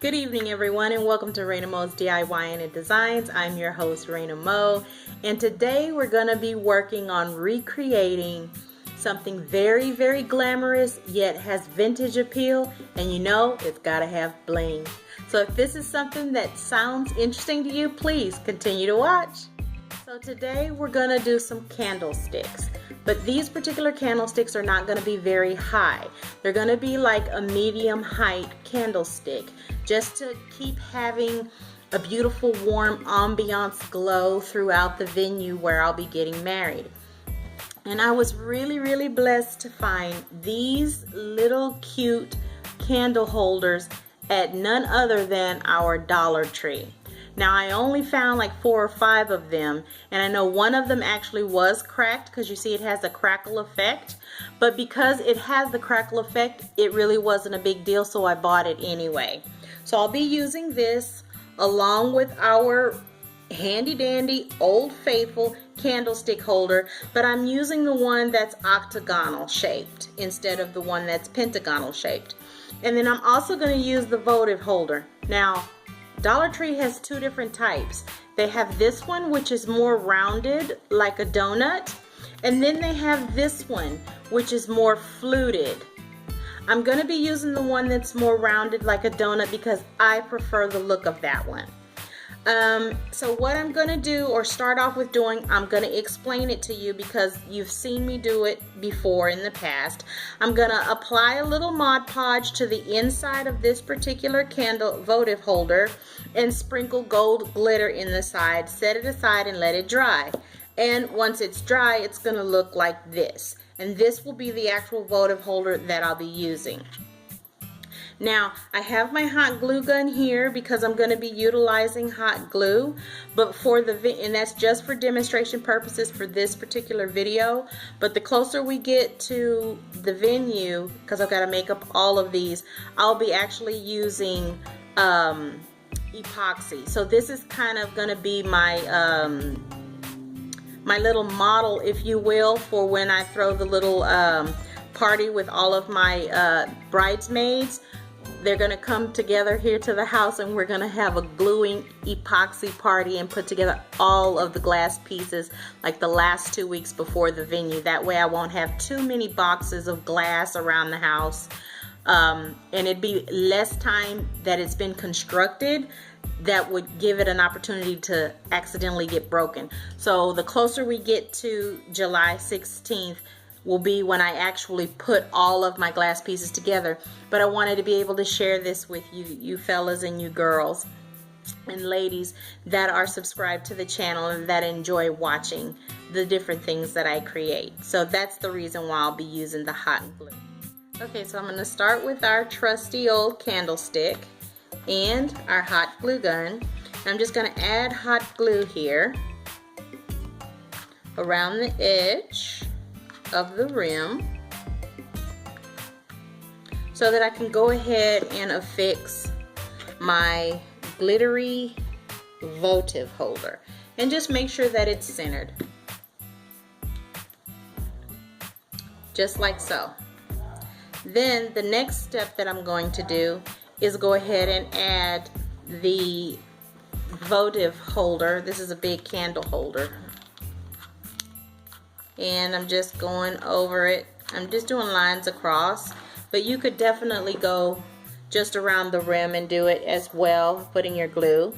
Good evening, everyone, and welcome to ReinaMoesDesigns. I'm your host, ReinaMoe, and today we're going to be working on recreating something very, very glamorous yet has vintage appeal, and you know it's got to have bling. So if this is something that sounds interesting to you, please continue to watch. So today we're going to do some candlesticks. But these particular candlesticks are not going to be very high. They're going to be like a medium height candlestick, just to keep having a beautiful warm ambiance glow throughout the venue where I'll be getting married. And I was really blessed to find these little cute candle holders at none other than our Dollar Tree. Now I only found like 4 or 5 of them, and I know one of them actually was cracked because you see it has the crackle effect, but because it has the crackle effect, it really wasn't a big deal, so I bought it anyway. So I'll be using this along with our handy dandy old faithful candlestick holder, but I'm using the one that's octagonal shaped instead of the one that's pentagonal shaped. And then I'm also going to use the votive holder. Now Dollar Tree has 2 different types. They have this one, which is more rounded like a donut, and then they have this one, which is more fluted. I'm going to be using the one that's more rounded like a donut because I prefer the look of that one. So what I'm going to do, or start off with doing, I'm going to explain it to you because you've seen me do it before in the past. I'm going to apply a little Mod Podge to the inside of this particular candle votive holder and sprinkle gold glitter in the side, set it aside and let it dry. And once it's dry, it's going to look like this. And this will be the actual votive holder that I'll be using. Now, I have my hot glue gun here because I'm going to be utilizing hot glue, but and that's just for demonstration purposes for this particular video. But the closer we get to the venue, because I've got to make up all of these, I'll be actually using epoxy. So this is kind of going to be my my little model, if you will, for when I throw the little party with all of my bridesmaids. They're going to come together here to the house and we're going to have a gluing epoxy party and put together all of the glass pieces like the last 2 weeks before the venue. That way I won't have too many boxes of glass around the house, and it'd be less time that it's been constructed that would give it an opportunity to accidentally get broken. So the closer we get to July 16th will be when I actually put all of my glass pieces together. But I wanted to be able to share this with you fellas and you girls and ladies that are subscribed to the channel and that enjoy watching the different things that I create. So that's the reason why I'll be using the hot glue. Okay, so I'm going to start with our trusty old candlestick and our hot glue gun. I'm just going to add hot glue here around the edge of the rim so that I can go ahead and affix my glittery votive holder, and just make sure that it's centered, just like so. Then the next step that I'm going to do is go ahead and add the votive holder. This is a big candle holder, and I'm just going over it. I'm just doing lines across, but you could definitely go just around the rim and do it as well, putting your glue.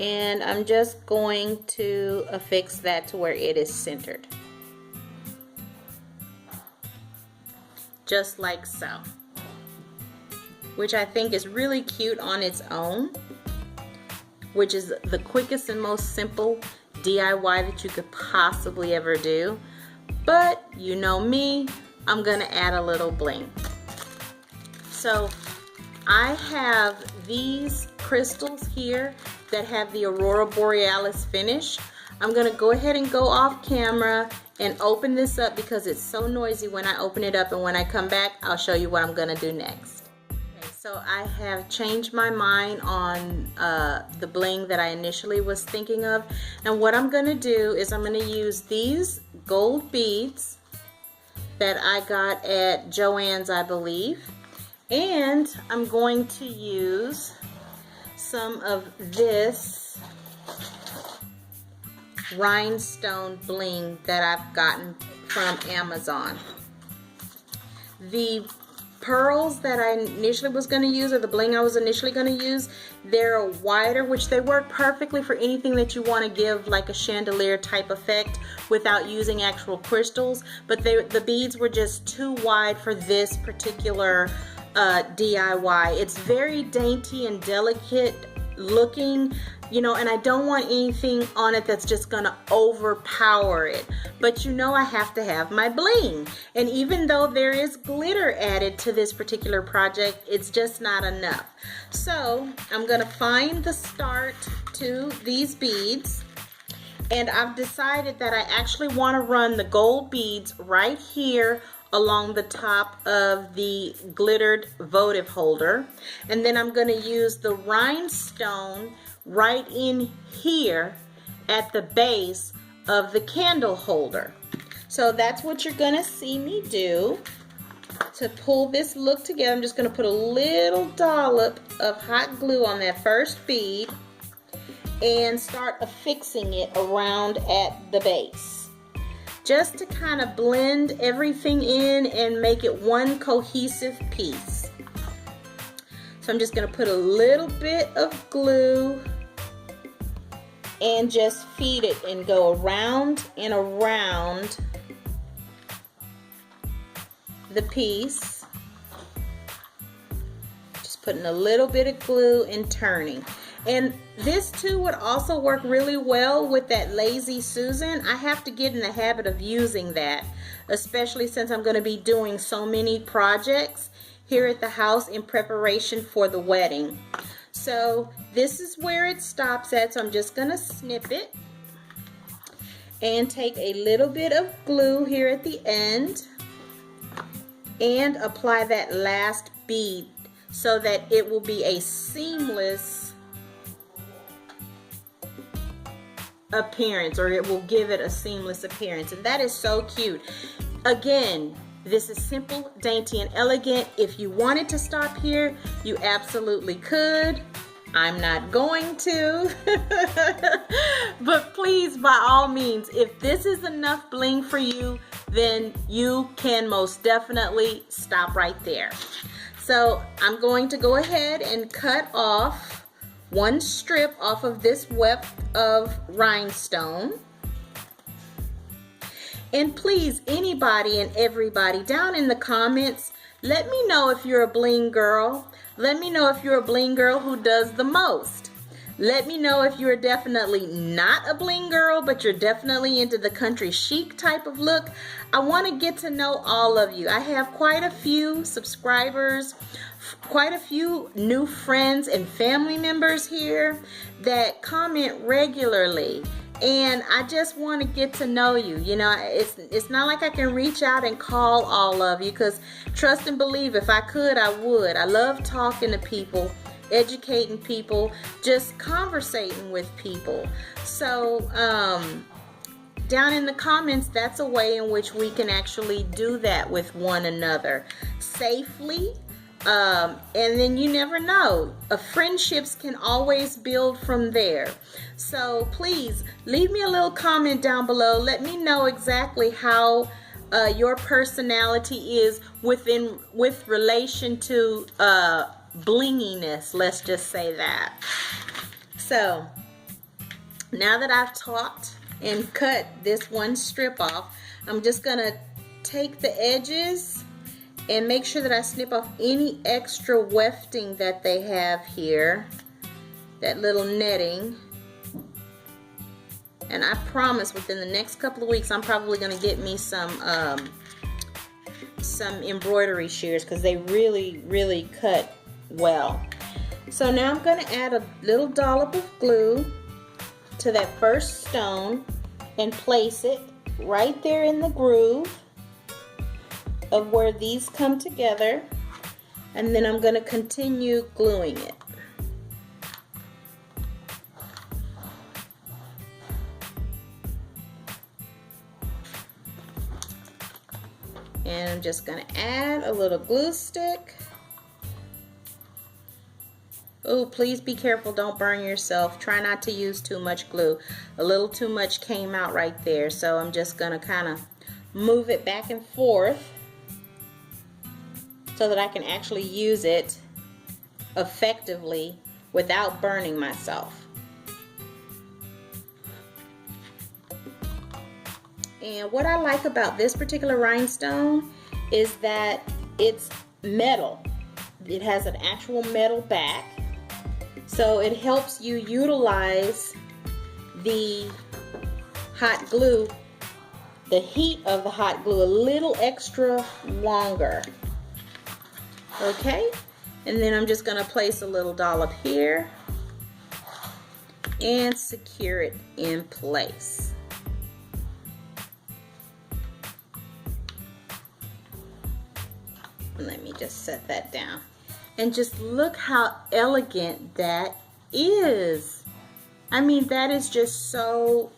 And I'm just going to affix that to where it is centered, just like so, which I think is really cute on its own, which is the quickest and most simple DIY that you could possibly ever do. But you know me, I'm gonna add a little bling. So I have these crystals here that have the Aurora Borealis finish. I'm gonna go ahead and go off camera and open this up because it's so noisy when I open it up, and when I come back I'll show you what I'm gonna do next. Okay, so I have changed my mind on the bling that I initially was thinking of, and what I'm gonna do is I'm gonna use these gold beads that I got at Joann's, I believe, and I'm going to use some of this rhinestone bling that I've gotten from Amazon. The pearls that I initially was going to use, or the bling I was initially going to use, they're wider, which they work perfectly for anything that you want to give like a chandelier type effect without using actual crystals, but the beads were just too wide for this particular DIY. It's very dainty and delicate looking, you know, and I don't want anything on it that's just gonna overpower it. But you know, I have to have my bling, and even though there is glitter added to this particular project, it's just not enough. So I'm gonna find the start to these beads, and I've decided that I actually want to run the gold beads right here along the top of the glittered votive holder, and then I'm going to use the rhinestone right in here at the base of the candle holder. So that's what you're going to see me do. To pull this look together, I'm just going to put a little dollop of hot glue on that first bead and start affixing it around at the base, just to kind of blend everything in and make it one cohesive piece. So I'm just going to put a little bit of glue and just feed it and go around and around the piece. Just putting a little bit of glue and turning. And this too would also work really well with that Lazy Susan. I have to get in the habit of using that, especially since I'm going to be doing so many projects here at the house in preparation for the wedding. So this is where it stops at, so I'm just going to snip it and take a little bit of glue here at the end and apply that last bead so that it will be a seamless appearance, or it will give it a seamless appearance. And that is so cute. Again, this is simple, dainty, and elegant. If you wanted to stop here, you absolutely could. I'm not going to. But please, by all means, if this is enough bling for you, then you can most definitely stop right there. So I'm going to go ahead and cut off one strip off of this weft of rhinestone. And please, anybody and everybody down in the comments, let me know if you're a bling girl. Let me know if you're a bling girl who does the most. Let me know if you're definitely not a bling girl, but you're definitely into the country chic type of look. I want to get to know all of you. I have quite a few subscribers, quite a few new friends and family members here that comment regularly, and I just want to get to know you. You know, it's not like I can reach out and call all of you, because trust and believe, if I could, I would. I love talking to people, educating people, just conversating with people. So down in the comments, that's a way in which we can actually do that with one another safely. And then you never know, friendships can always build from there. So please leave me a little comment down below. Let me know exactly how your personality is with relation to blinginess, let's just say that. So now that I've talked and cut this one strip off, I'm just gonna take the edges and make sure that I snip off any extra wefting that they have here, that little netting. And I promise within the next couple of weeks I'm probably going to get me some embroidery shears, because they really cut well. So now I'm going to add a little dollop of glue to that first stone and place it right there in the groove of where these come together, and then I'm going to continue gluing it. And I'm just going to add a little glue stick Oh, please be careful, don't burn yourself. Try not to use too much glue. A little too much came out right there, so I'm just gonna kind of move it back and forth so that I can actually use it effectively without burning myself. And what I like about this particular rhinestone is that it's metal. It has an actual metal back, so it helps you utilize the hot glue, the heat of the hot glue, a little extra longer. Okay, and then I'm just going to place a little dollop here and secure it in place. Let me just set that down. And just look how elegant that is. I mean, that is just so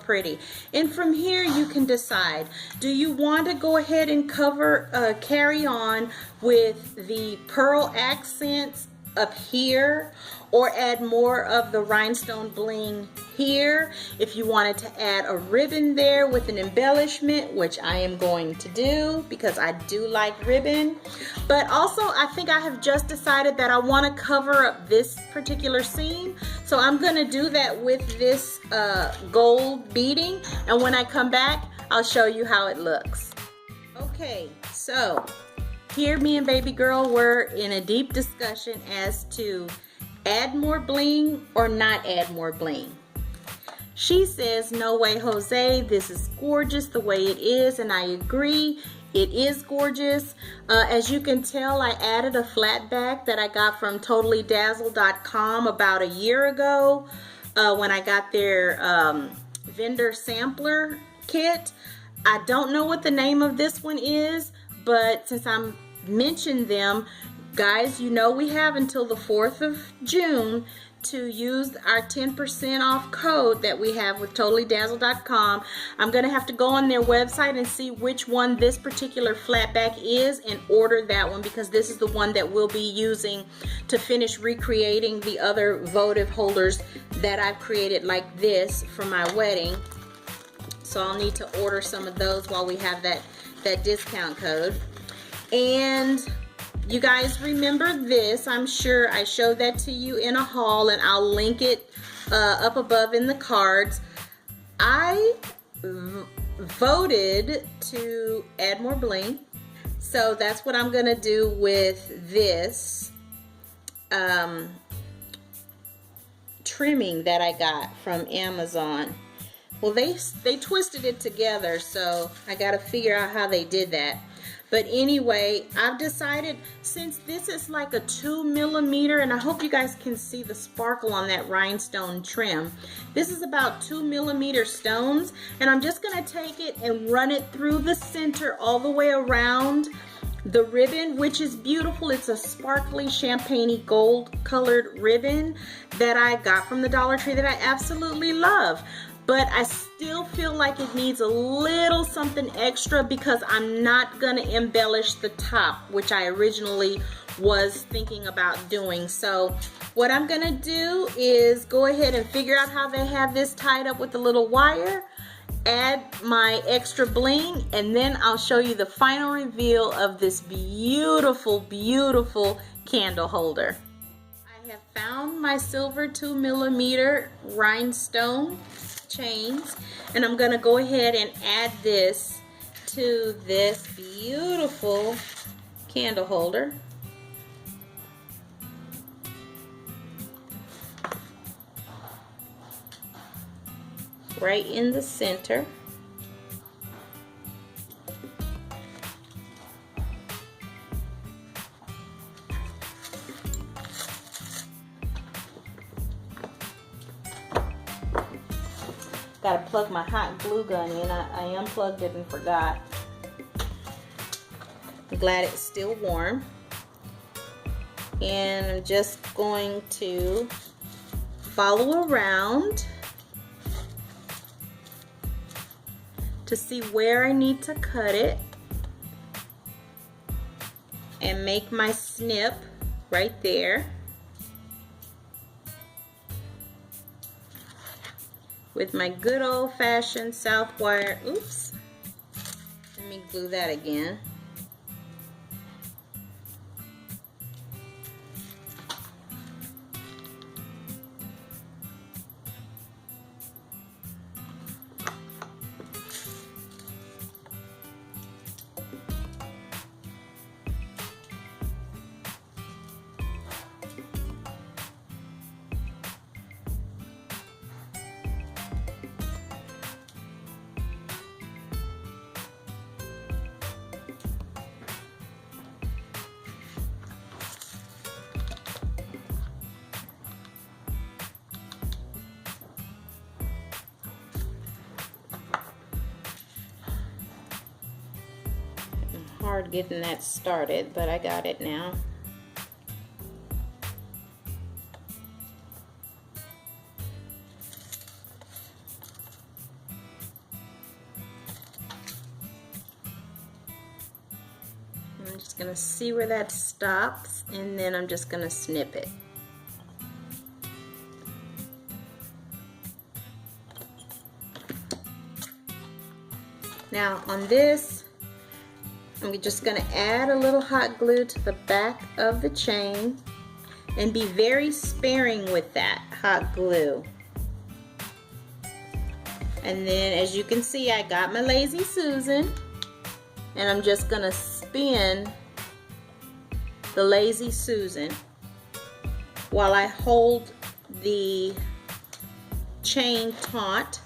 pretty. And from here you can decide, do you want to go ahead and carry on with the pearl accents up here, or add more of the rhinestone bling here? If you wanted to add a ribbon there with an embellishment, which I am going to do because I do like ribbon. But also I think I have just decided that I want to cover up this particular seam, so I'm going to do that with this gold beading, and when I come back I'll show you how it looks. Okay, so here me and baby girl were in a deep discussion as to add more bling or not add more bling. She says, no way, Jose, this is gorgeous the way it is, and I agree, it is gorgeous. As you can tell, I added a flat back that I got from totallydazzled.com about a year ago when I got their vendor sampler kit. I don't know what the name of this one is, but since I'm mentioned them, guys, you know we have until the 4th of June to use our 10% off code that we have with totallydazzled.com. I'm gonna have to go on their website and see which one this particular flatback is and order that one, because this is the one that we'll be using to finish recreating the other votive holders that I've created like this for my wedding. So I'll need to order some of those while we have that discount code. And you guys remember this, I'm sure I showed that to you in a haul, and I'll link it up above in the cards. I voted to add more bling, so that's what I'm gonna do with this trimming that I got from Amazon. Well, they twisted it together, so I gotta figure out how they did that. But anyway, I've decided, since this is like a 2mm, and I hope you guys can see the sparkle on that rhinestone trim. This is about 2mm stones, and I'm just gonna take it and run it through the center all the way around the ribbon, which is beautiful. It's a sparkly champagne-y gold colored ribbon that I got from the Dollar Tree that I absolutely love. But I still feel like it needs a little something extra because I'm not gonna embellish the top, which I originally was thinking about doing. So what I'm gonna do is go ahead and figure out how they have this tied up with a little wire, add my extra bling, and then I'll show you the final reveal of this beautiful, beautiful candle holder. I have found my silver 2mm rhinestone chains, and I'm gonna go ahead and add this to this beautiful candle holder. Right in the center. Gotta plug my hot glue gun in. I unplugged it and forgot. I'm glad it's still warm. And I'm just going to follow around to see where I need to cut it and make my snip right there. with my good old-fashioned south wire. Oops. Let me glue that again. Hard getting that started, but I got it now. I'm just gonna see where that stops, and then I'm just gonna snip it. Now on this, I'm just going to add a little hot glue to the back of the chain and be very sparing with that hot glue. And then as you can see, I got my Lazy Susan, and I'm just going to spin the Lazy Susan while I hold the chain taut.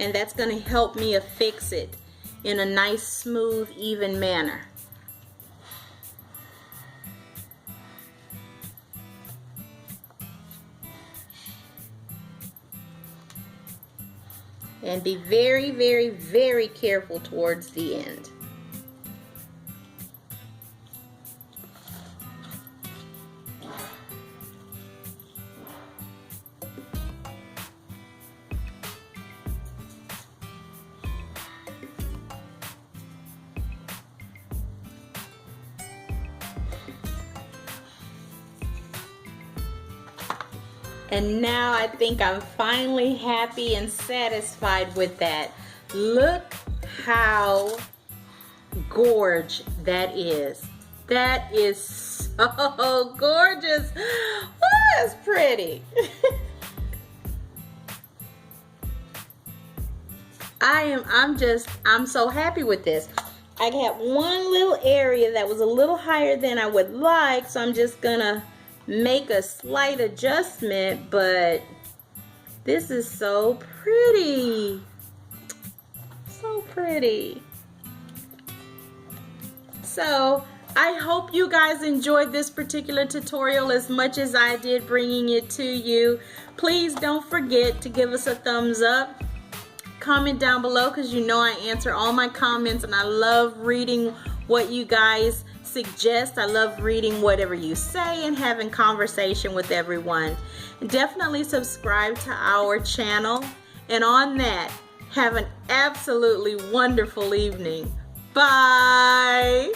And that's going to help me affix it in a nice, smooth, even manner. And be very, very, very careful towards the end. And now I think I'm finally happy and satisfied with that. Look how gorgeous that is. That is so gorgeous. Oh, that's pretty. I'm so happy with this. I got one little area that was a little higher than I would like, so I'm just gonna make a slight adjustment, but this is so pretty. So pretty. So I hope you guys enjoyed this particular tutorial as much as I did bringing it to you. Please don't forget to give us a thumbs up. Comment down below, because you know I answer all my comments and I love reading what you guys suggest. I love reading whatever you say and having conversation with everyone. Definitely subscribe to our channel, and on that, have an absolutely wonderful evening. Bye.